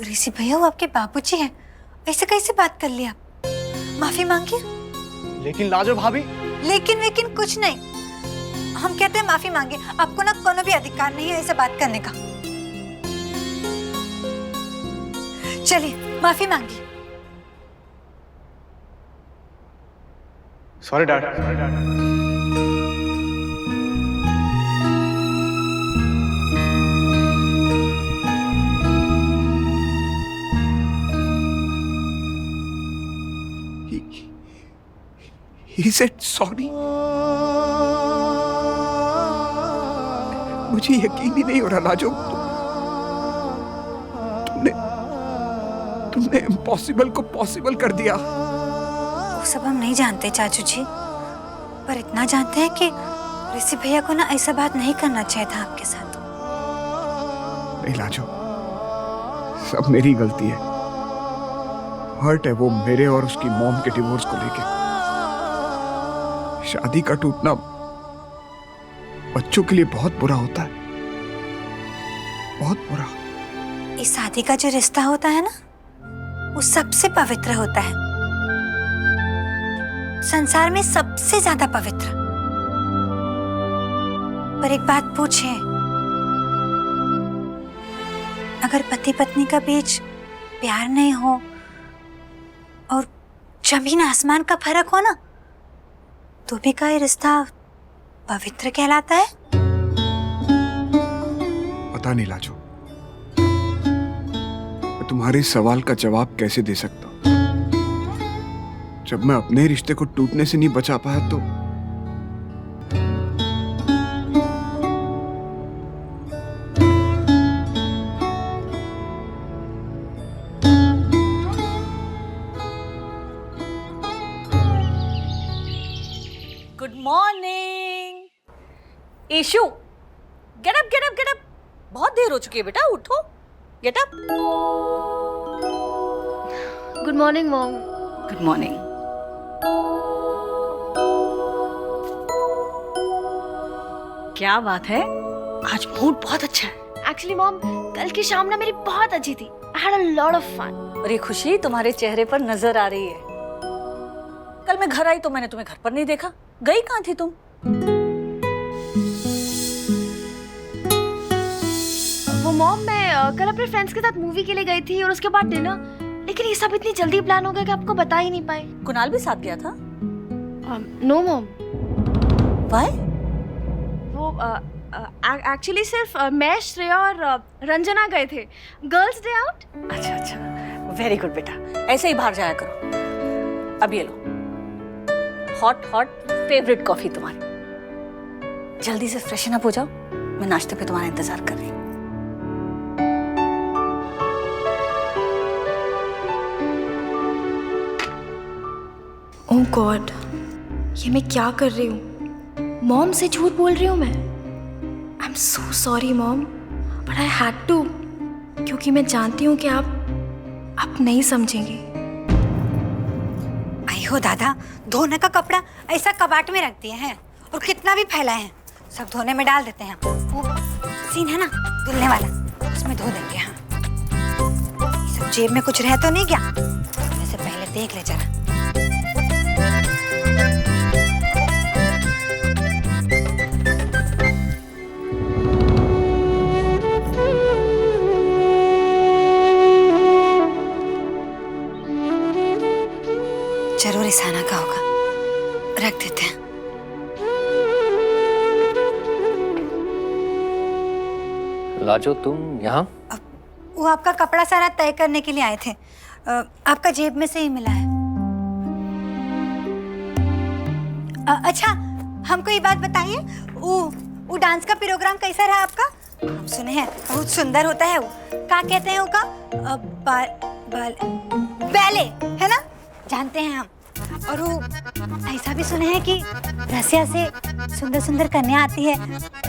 ऋषि भैया वो आपके बाबूजी हैं, ऐसे कैसे बात कर लिया? माफी मांगिए। लेकिन लाजो भाभी। लेकिन कुछ नहीं, हम कहते हैं माफी मांगे। आपको ना कोनो भी अधिकार नहीं है ऐसे बात करने का। चलिए माफी मांगिए। Sorry dad. He said sorry. मुझे यकीन ही नहीं हो रहा लाजो, तुमने इम्पॉसिबल को पॉसिबल कर दिया। वो सब हम नहीं जानते चाचू जी, पर इतना जानते हैं कि ऋषि भैया को ना ऐसा बात नहीं करना चाहिए था आपके साथ। नहीं लाजो, सब मेरी गलती है। हर्ट है वो मेरे और उसकी मॉम के डिवोर्स को लेके। शादी का टूटना बच्चों के लिए बहुत बुरा होता है, बहुत बुरा। इस शादी का जो रिश्ता होता है ना, वो सबसे पवित्र होता है, संसार में सबसे ज्यादा पवित्र। पर एक बात पूछे, अगर पति पत्नी का बीच प्यार नहीं हो और जमीन आसमान का फर्क हो ना, तो भी का ये रिश्ता पवित्र कहलाता है? पता नहीं लाजो, मैं तुम्हारे सवाल का जवाब कैसे दे सकता हूं? जब मैं अपने रिश्ते को टूटने से नहीं बचा पाया तो good morning Ishu. Get up get up get up. बहुत देर हो चुकी है बेटा, उठो, get up. Good morning mom. Good morning. क्या बात है, आज मूड बहुत अच्छा है। एक्चुअली मॉम, कल की शाम ना मेरी बहुत अच्छी थी। I had a lot of fun. और ये खुशी तुम्हारे चेहरे पर नजर आ रही है। कल मैं घर आई तो मैंने तुम्हें घर पर नहीं देखा, गई कहाँ थी तुम? वो मॉम, मैं कल अपने फ्रेंड्स के साथ मूवी के लिए गई थी और उसके बाद डिनर। लेकिन ये सब इतनी जल्दी प्लान हो गया कि आपको बता ही नहीं पाए। कुणाल भी साथ गया था? No mom. वाई? वो एक्चुअली सिर्फ मैं, श्रेया और रंजना गए थे, गर्ल्स डे आउट। अच्छा अच्छा, वेरी गुड बेटा, ऐसे ही बाहर जाया करो। अब ये लो, हॉट हॉट फेवरेट कॉफी तुम्हारी। जल्दी से फ्रेशन अप हो जाओ, मैं नाश्ते पे तुम्हारा इंतजार कर रही हूँ। ओह गॉड, ये मैं क्या कर रही हूँ? मॉम से झूठ बोल रही हूँ मैं। I am so sorry mom, but I had to, क्योंकि मैं जानती हूँ कि आप नहीं समझेंगे। आई हो दादा, धोने का कपड़ा ऐसा कबाट में रख दिए हैं और कितना भी फैला है, सब धोने में डाल देते हैं। वो सीन है ना धुलने वाला, उसमें धो देंगे। हाँ, ये सब जेब में कुछ रह तो नहीं गया? वैसे पहले देख ले जरा। जरूर ईसाना का होगा, रख देते हैं। लाजो तुम यहाँ? वो आपका कपड़ा सारा तय करने के लिए आए थे, आपका जेब में से ही मिला है। अच्छा, हमको ये बात बताइए, वो डांस का प्रोग्राम कैसा रहा आपका? हम सुने हैं बहुत सुंदर होता है वो। क्या कहते हैं वो का? बैले है ना, जानते हैं हम। और वो ऐसा भी सुने हैं कि रसिया से सुंदर सुंदर कन्या आती है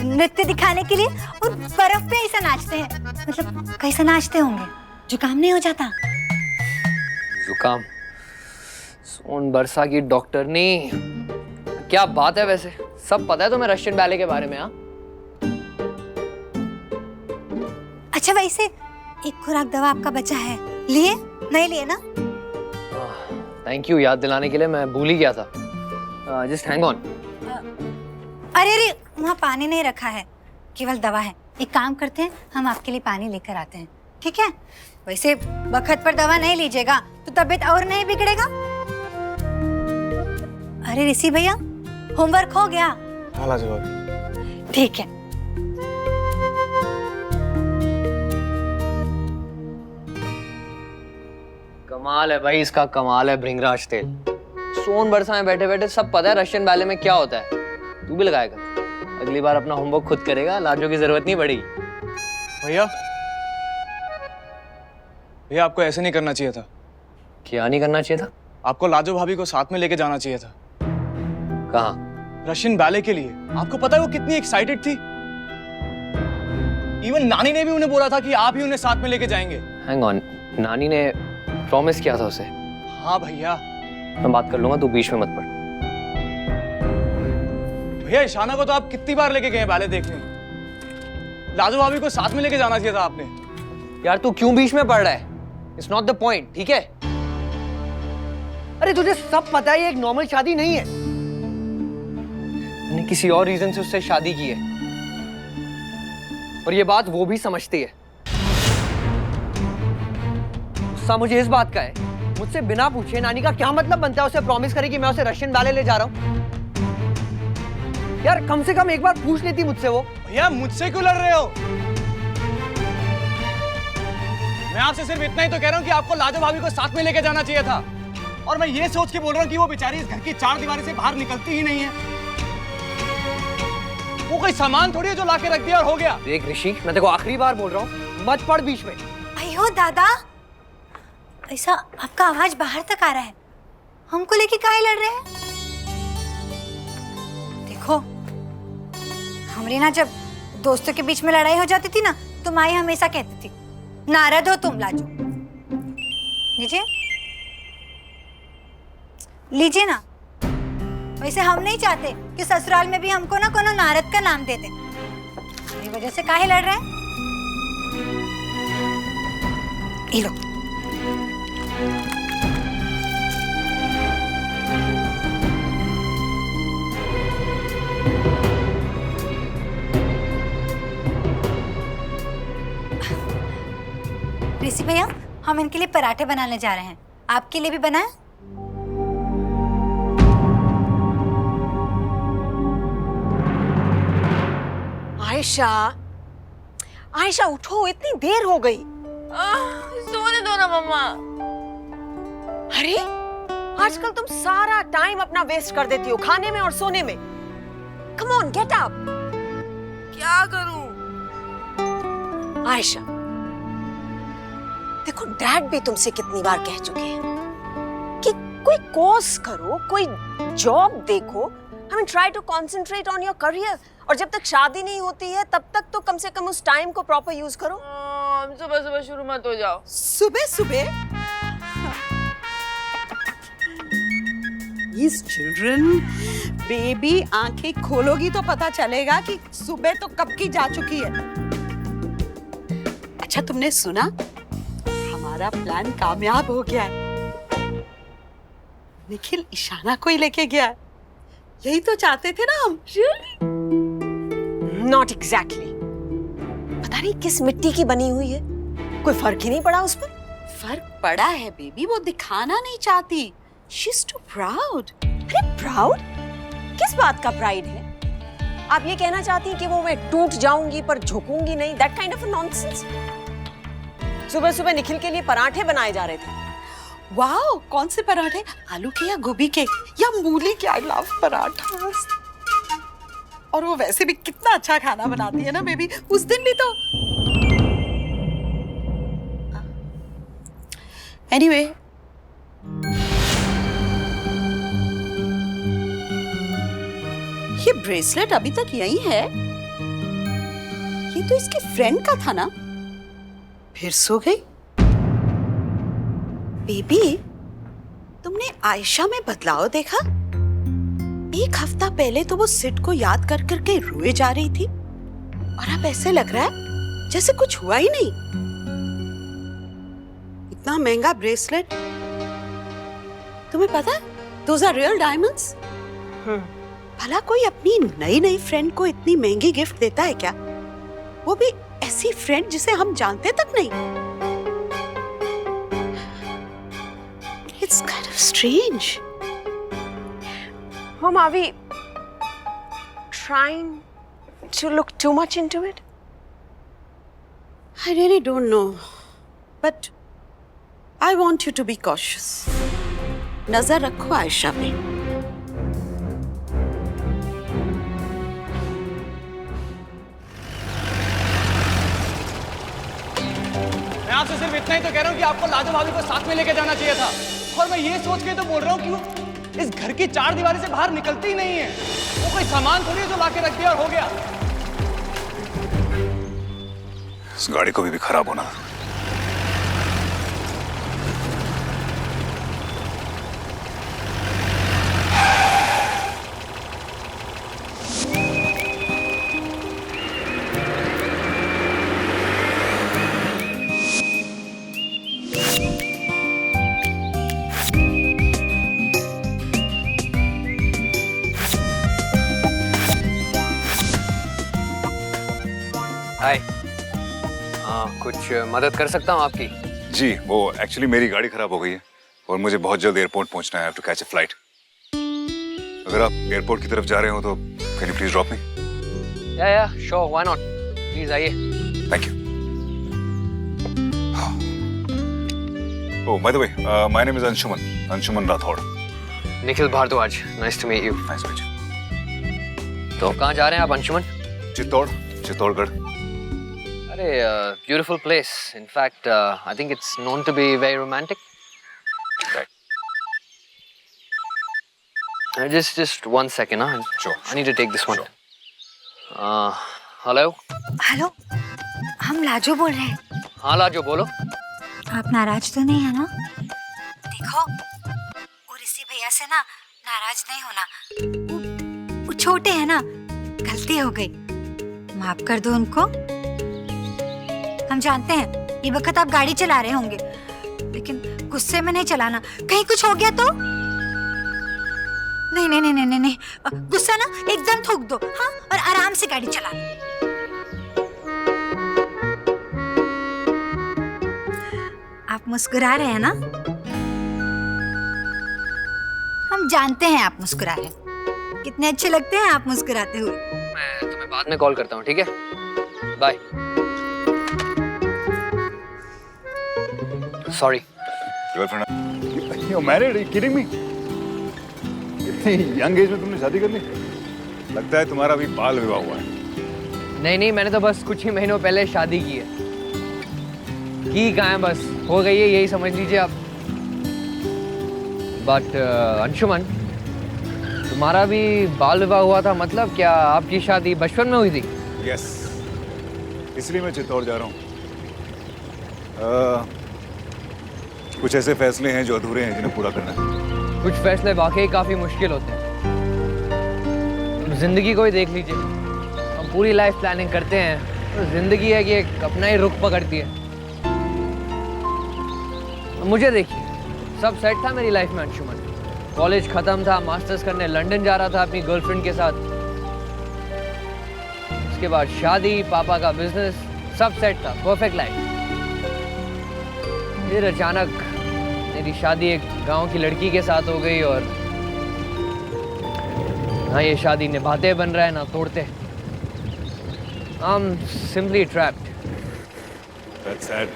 नृत्य दिखाने के लिए, और बर्फ पे ऐसा नाचते हैं। मतलब कैसा नाचते होंगे, जुकाम नहीं हो जाता? जुकाम? सोन बरसा की डॉक्टरनी, क्या बात है। वैसे सब पता है तुम्हें रशियन बैले के बारे में? हाँ, अच्छा वैसे एक खुराक दवा आपका बचा है, लिए? नहीं लिए ना? थैंक यू याद दिलाने के लिए, मैं भूल ही गया था। Just hang on. अरे अरे, वहाँ पानी नहीं रखा है, केवल दवा है। एक काम करते हैं, हम आपके लिए पानी लेकर आते हैं, ठीक है? वैसे वक्त पर दवा नहीं लीजिएगा तो तबीयत और नहीं बिगड़ेगा। अरे ऋषि भैया, होमवर्क हो गया? हाँ लाजो भाभी। ठीक है। कमाल है भाई, इसका कमाल है भृंगराज तेल। सोन बरसा में बैठे बैठे सब पता है रशियन बैले में क्या होता है। तू भी लगाया कर, अगली बार अपना होमवर्क खुद करेगा, लाजो की जरूरत नहीं पड़ेगी। भैया भैया, आपको ऐसे नहीं करना चाहिए था। क्या नहीं करना चाहिए था? आपको लाजो भाभी को साथ में लेके जाना चाहिए था। कहाँ? रशियन बैले के लिए। आपको पता है वो कितनी एक्साइटेड थी। इवन नानी ने भी उन्हें बोला था कि आप ही उन्हें साथ में लेके जाएंगे। हैंग ऑन, नानी ने प्रॉमिस किया था उसे। हाँ भैया। मैं बात कर लूंगा, तू बीच में मत पड़। भैया ईशाना को तो आप कितनी बार लेके गए बैले देखने। लाजो भाभी को साथ में लेके जाना चाहिए था आपने। यार तू क्यों बीच में पड़ रहा है? इट्स नॉट द पॉइंट, ठीक है? अरे तुझे सब पता है ये एक नॉर्मल शादी नहीं है। मैंने किसी और रीजन से उससे शादी की है और ये बात वो भी समझती है। गुस्सा मुझे इस बात का है, मुझसे बिना पूछे नानी का क्या मतलब बनता है उसे प्रॉमिस करे कि मैं उसे रशियन बैले ले जा रहा हूं? यार कम से कम एक बार पूछ लेती मुझसे वो। भैया मुझसे क्यों लड़ रहे हो? मैं आपसे सिर्फ इतना ही तो कह रहा हूँ कि आपको लाजो भाभी को साथ में लेके जाना चाहिए था। और मैं ये सोच के बोल रहा हूँ कि वो बेचारी इस घर की चार दीवारी से बाहर निकलती ही नहीं है। वो कोई सामान थोड़ी है जो लाके रख दिया और हो गया। देख ऋषि, मैं तेरे को आखिरी बार बोल रहा हूँ, मत पड़ बीच में। अयो दादा, ऐसा आपका आवाज बाहर तक आ रहा है। हमको लेके काहे लड़ रहे हैं? देखो, हमारी ना जब दोस्तों के बीच में लड़ाई हो जाती थी ना, तो माई हमेशा कहती थी, नारद हो तुम लाजो। लीजिए लीजिए ना। वैसे हम नहीं चाहते कि ससुराल में भी हमको ना कोनो नारद का नाम दे दे। मेरी वजह से काहे लड़ रहे हैं? ये लो। ऋषि भैया, हम इनके लिए पराठे बनाने जा रहे हैं। आपके लिए भी बनाएं? आयशा, आयशा उठो, इतनी देर हो गई। सोने दो ना मम्मा। अरे आजकल तुम सारा टाइम अपना वेस्ट कर देती हो खाने में और सोने में। Come on, get up. क्या करूं? आयशा देखो, डैड भी तुमसे कितनी बार कह चुके हैं कि कोई कोर्स करो, कोई जॉब देखो। I mean try to concentrate on your career. और जब तक शादी नहीं होती है तब तक तो कम से कम उस टाइम को प्रॉपर यूज करो। सुबह सुबह शुरू मत हो जाओ। सुबह सुबह? These children, बेबी आंखें खोलोगी तो पता चलेगा कि सुबह तो कब की जा चुकी है। अच्छा तुमने सुना, हमारा प्लान कामयाब हो गया है। निखिल ईशाना को ही लेके गया है। यही तो चाहते थे ना हम। Not exactly. पता नहीं किस मिट्टी की बनी हुई है, कोई फर्क ही नहीं पड़ा उस पर। फर्क पड़ा है बेबी, वो दिखाना नहीं चाहती। She's too proud. अरे प्राउड? किस बात का प्राइड है? आप ये कहना चाहती हैं कि वो मैं टूट जाऊंगी पर झुकूंगी नहीं? That kind of a nonsense. सुबह सुबह निखिल के लिए पराठे बनाए जा रहे थे। वाओ, कौन से पराठे? आलू के या गोभी के या मूली के? I love paratha. और वो वैसे भी कितना अच्छा खाना बनाती है ना बेबी। उस दिन भी तो एनीवे ये ब्रेसलेट अभी तक यही है। ये तो इसके फ्रेंड का था ना। फिर सो गई। बेबी, तुमने आयशा में बदलाव देखा? एक हफ्ता पहले तो वो सिड को याद कर करके रोए जा रही थी और अब ऐसे लग रहा है जैसे कुछ हुआ ही नहीं। इतना महंगा ब्रेसलेट, तुम्हें पता है दोज आर रियल डायमंड्स। भला कोई अपनी नई नई फ्रेंड को इतनी महंगी गिफ्ट देता है क्या? वो भी ऐसी फ्रेंड जिसे हम जानते तक नहीं। It's kind of strange. Mom, are we trying to look too much into it? I really don't know, but I want you to be cautious. नजर रखो आयशा पे। मैं आपसे सिर्फ इतना ही तो कह रहा हूँ कि आपको लाजो भाभी को साथ में लेके जाना चाहिए था। और मैं ये सोच के तो बोल रहा हूँ कि वो इस घर की चार दीवारी से बाहर निकलती ही नहीं है। वो कोई सामान थोड़ी है जो लाके रख दिया और हो गया। इस गाड़ी को भी खराब होना। हाय, कुछ मदद कर सकता हूँ आपकी? जी, वो एक्चुअली मेरी गाड़ी खराब हो गई है और मुझे बहुत जल्द एयरपोर्ट पहुंचना है। I have to catch a flight. अगर आप एयरपोर्ट की तरफ जा रहे हो तो can you please drop me? या sure, why not? प्लीज आइए। Thank you. Oh, by the way, my name is Anshuman Rathod. Nikhil Bhardwaj, nice to meet you. Nice to meet you. तो कहाँ जा रहे हैं आप अंशुमन? चित्तौड़गढ़। अरे beautiful place. In fact I think it's known to be very romantic. Just 1 second, huh? Sure. I need to take this one. Hello. Hello, हम लाजो बोल रहे हैं। हाँ लाजो, बोलो। आप नाराज तो नहीं है ना? देखो, और इसी भैया से ना नाराज नहीं होना। वो छोटे हैं ना, गलती हो गई, माफ कर दो उनको। हम जानते हैं ये वक्त आप गाड़ी चला रहे होंगे, लेकिन गुस्से में नहीं चलाना, कहीं कुछ हो गया तो। नहीं नहीं नहीं नहीं नहीं, गुस्सा ना एकदम थूक दो, हाँ, और आराम से गाड़ी चलाना। आप मुस्कुरा रहे हैं ना? हम जानते हैं आप मुस्कुरा रहे हैं, कितने अच्छे लगते हैं आप मुस्कुराते हुए। मैं तुम्हें बाद में कॉल करता हूँ, ठीक है? Bye. Sorry. You're married? Are you kidding me? इतनी यंग एज में तुमने शादी कर ली? लगता है तुम्हारा अभी बाल विवाह हुआ है। नहीं, मैंने तो बस कुछ ही महीनों पहले शादी की है। की कहाँ है, बस हो गई है, यही समझ लीजिए आप। बट अंशुमन, तुम्हारा भी बाल विवाह हुआ था, मतलब क्या आपकी शादी बचपन में हुई थी? Yes. इसलिए मैं चित्तौड़ जा रहा हूँ। कुछ ऐसे फैसले हैं जो अधूरे हैं, जिन्हें पूरा करना है। कुछ फैसले वाकई काफी मुश्किल होते हैं। जिंदगी को ही देख लीजिए, हम पूरी लाइफ प्लानिंग करते हैं, तो जिंदगी है कि एक अपना ही रुख पकड़ती है। मुझे देखिए, सब सेट था मेरी लाइफ में अंशुमन। कॉलेज खत्म था, मास्टर्स करने लंदन जा रहा था अपनी गर्लफ्रेंड के साथ। उसके बाद शादी, पापा का बिजनेस, सब सेट था, परफेक्ट लाइफ। फिर अचानक मेरी शादी एक गांव की लड़की के साथ हो गई, और ना ये शादी निभाते बन रहा है ना तोड़ते। I'm simply trapped. That's sad.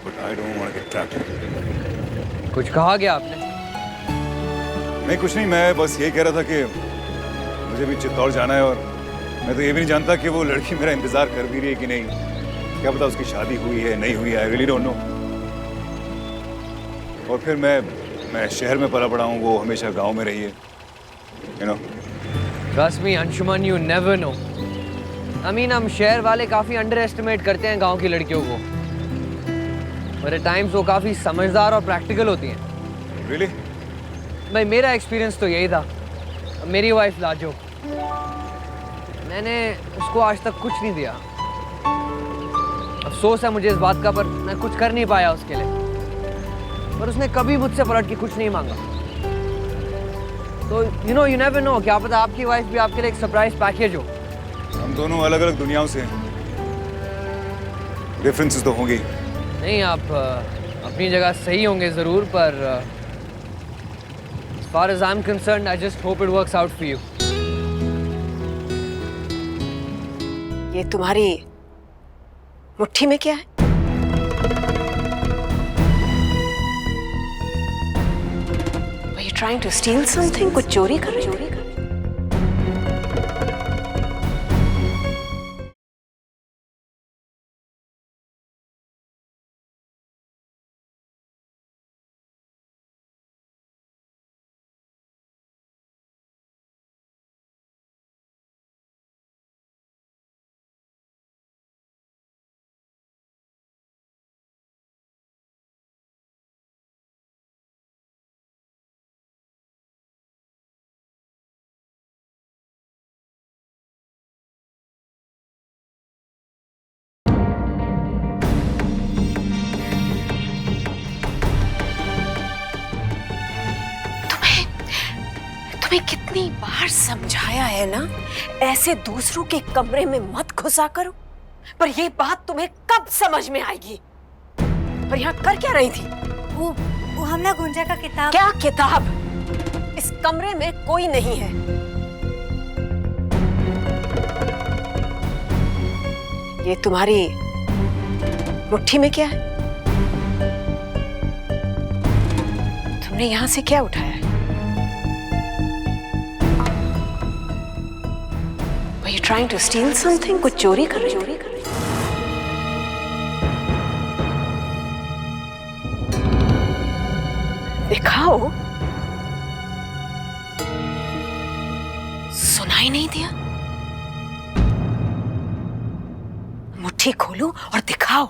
But I don't want to get trapped. कुछ कहा गया आपने? नहीं, कुछ नहीं, मैं बस ये कह रहा था कि मुझे भी चित्तौड़ जाना है, और मैं तो ये भी नहीं जानता कि वो लड़की मेरा इंतजार कर भी रही है कि नहीं। क्या पता उसकी शादी हुई है, नहीं हुई है, I really don't know. और फिर मैं शहर में पला पड़ा हूँ, वो हमेशा गांव में रही है, you know. Trust me, Anshuman, you never know. I mean, हम शहर वाले काफी अंडर एस्टिमेट करते हैं गांव की लड़कियों को, पर एट टाइम्स वो काफी समझदार और प्रैक्टिकल होती हैं। Really? भाई मेरा एक्सपीरियंस तो यही था। मेरी वाइफ लाजो, मैंने उसको आज तक कुछ नहीं दिया। अब अफसोस है मुझे इस बात का, पर मैं कुछ कर नहीं पाया उसके लिए। पर उसने कभी मुझसे पलट के कुछ नहीं मांगा। तो यू नेवर नो, क्या पता आपकी वाइफ भी आपके लिए एक सरप्राइज पैकेज हो। हम दोनों अलग अलग दुनियाओं से हैं, डिफरेंसेस तो होंगे। नहीं, आप अपनी जगह सही होंगे जरूर, पर as far as I'm concerned, I just hope it works out for you. ये तुम्हारी मुट्ठी में क्या है? Were you trying to steal something? कुछ चोरी कर रही हो? तुम्हें कितनी बार समझाया है ना, ऐसे दूसरों के कमरे में मत घुसा करो, पर ये बात तुम्हें कब समझ में आएगी? पर यहाँ कर क्या रही थी? वो हम ना गुंजा का किताब। क्या किताब? इस कमरे में कोई नहीं है। ये तुम्हारी मुट्ठी में क्या है? तुमने यहाँ से क्या उठाया है? Were you trying to steal something? कुछ चोरी कर रही हो? दिखाओ। सुनाई नहीं दिया? मुट्ठी खोलो और दिखाओ।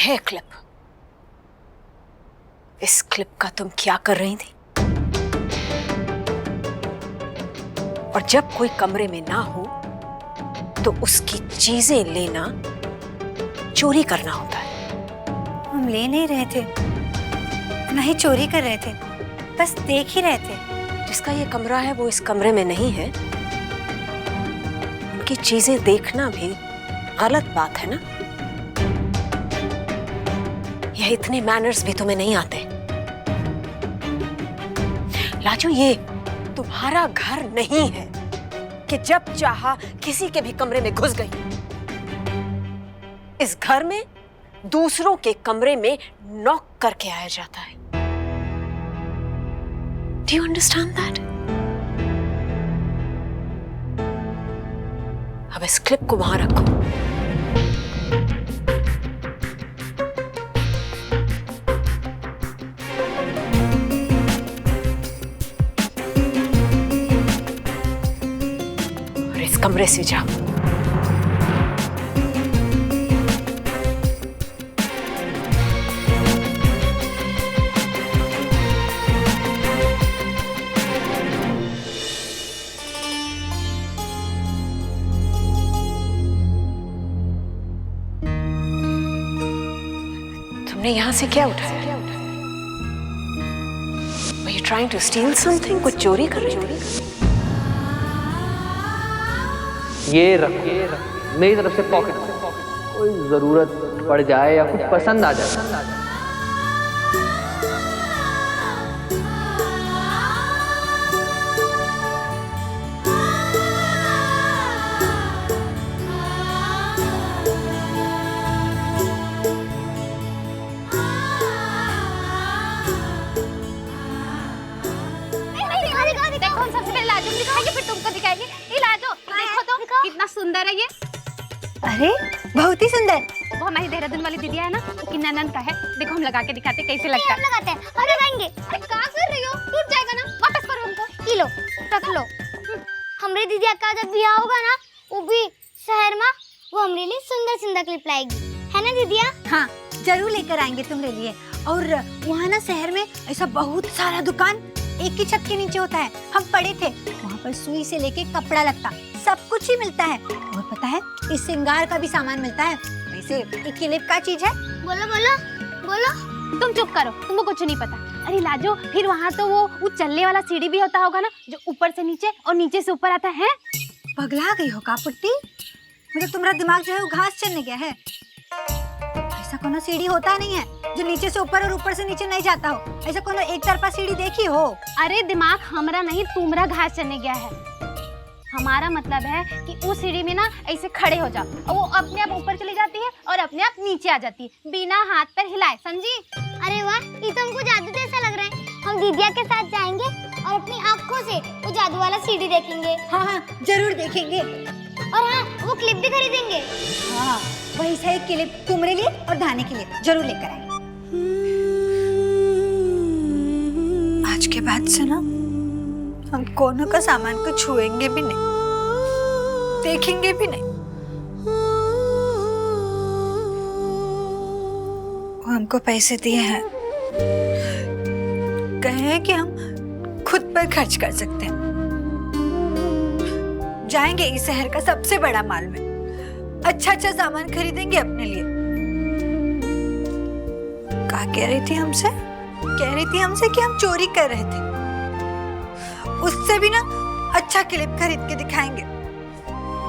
है क्लिप। इस क्लिप का तुम क्या कर रही थी? और जब कोई कमरे में ना हो तो उसकी चीजें लेना चोरी करना होता है। हम ले नहीं रहे थे, ना ही चोरी कर रहे थे, बस देख ही रहे थे। जिसका ये कमरा है वो इस कमरे में नहीं है। उनकी चीजें देखना भी गलत बात है ना? यह इतने मैनर्स भी तुम्हें नहीं आते। लाजू, ये तुम्हारा घर नहीं है कि जब चाहा किसी के भी कमरे में घुस गई। इस घर में दूसरों के कमरे में नॉक करके आया जाता है। Do you understand that? अब इस क्लिप को वहां रखो। और इस कमरे से जाओ। तुमने यहाँ से क्या उठाया? Were you trying to steal something? कुछ चोरी कर रही हो? ये रख मेरी तरफ से पॉकेट। कोई जरूरत पड़ जाए या कुछ पसंद आ जाए। कितना सुंदर है ये। अरे बहुत ही सुंदर। वो हमारी देहरादून वाली दीदी है ना, कि ननंद का है। देखो हम लगा के दिखाते कैसे लगता है। हम लगाते हैं, हम लगाएंगे। अरे क्या कर रही हो? टूट जाएगा ना, वापस करो हमको। ये लो, रख लो। हमरे दीदी का जब ब्याह होगा ना, वो भी शहर में सुंदर सुंदर क्लिप लाएगी, है ना दीदिया? हाँ जरूर लेकर आएंगे तुम्हारे लिए। और वहाँ ना शहर में ऐसा बहुत सारा दुकान एक ही छत के नीचे होता है। हम पढ़े थे वहाँ पर सुई से लेके कपड़ा लगता सब कुछ ही मिलता है। और पता है इस श्रृंगार का भी सामान मिलता है। वैसे ये क्लिप का चीज है? बोलो बोलो बोलो। तुम चुप करो, तुमको कुछ नहीं पता। अरे लाजो, फिर वहाँ तो वो चलने वाला सीढ़ी भी होता होगा ना, जो ऊपर से नीचे और नीचे से ऊपर आता है। पगला गई हो का पुट्टी? मतलब तुम्हारा दिमाग जो है वो घास चलने गया है। ऐसा कोनो सीढ़ी होता नहीं है जो नीचे से ऊपर और ऊपर से नीचे नहीं जाता हो। ऐसा कोनो एक तरफा सीढ़ी देखी हो? अरे दिमाग हमरा नहीं तुम्हारा घास चलने गया है। हमारा मतलब है कि उस सीढ़ी में ना ऐसे खड़े हो जाओ और वो अपने आप ऊपर चली जाती है और अपने आप नीचे आ जाती है बिना हाथ पैर हिलाए, समझी? अरे वाह, ये तो हमको जादू जैसा लग रहा है। हम दीदिया के साथ जाएंगे और अपनी आँखों से वो जादू वाला सीढ़ी देखेंगे। हाँ हाँ जरूर देखेंगे। और हाँ, वो क्लिप भी खरीदेंगे। हाँ वही सही क्लिप तुम्हारे लिए और धाने के लिए जरूर लेकर आएंगे। आज के बाद से ना हम कोनों का सामान को छुएंगे भी नहीं, देखेंगे भी नहीं। वो हमको पैसे दिए हैं, कहे हैं कि हम खुद पर खर्च कर सकते हैं। जाएंगे इस शहर का सबसे बड़ा मॉल में, अच्छा अच्छा सामान खरीदेंगे अपने लिए। क्या कह रही थी हमसे? कह रही थी हमसे कि हम चोरी कर रहे थे। उससे भी ना अच्छा क्लिप खरीद के दिखाएंगे।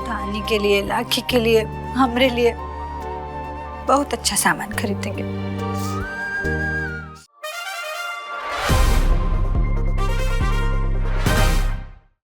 धानी के लिए, लाखी के लिए, हमरे लिए बहुत अच्छा सामान खरीदेंगे।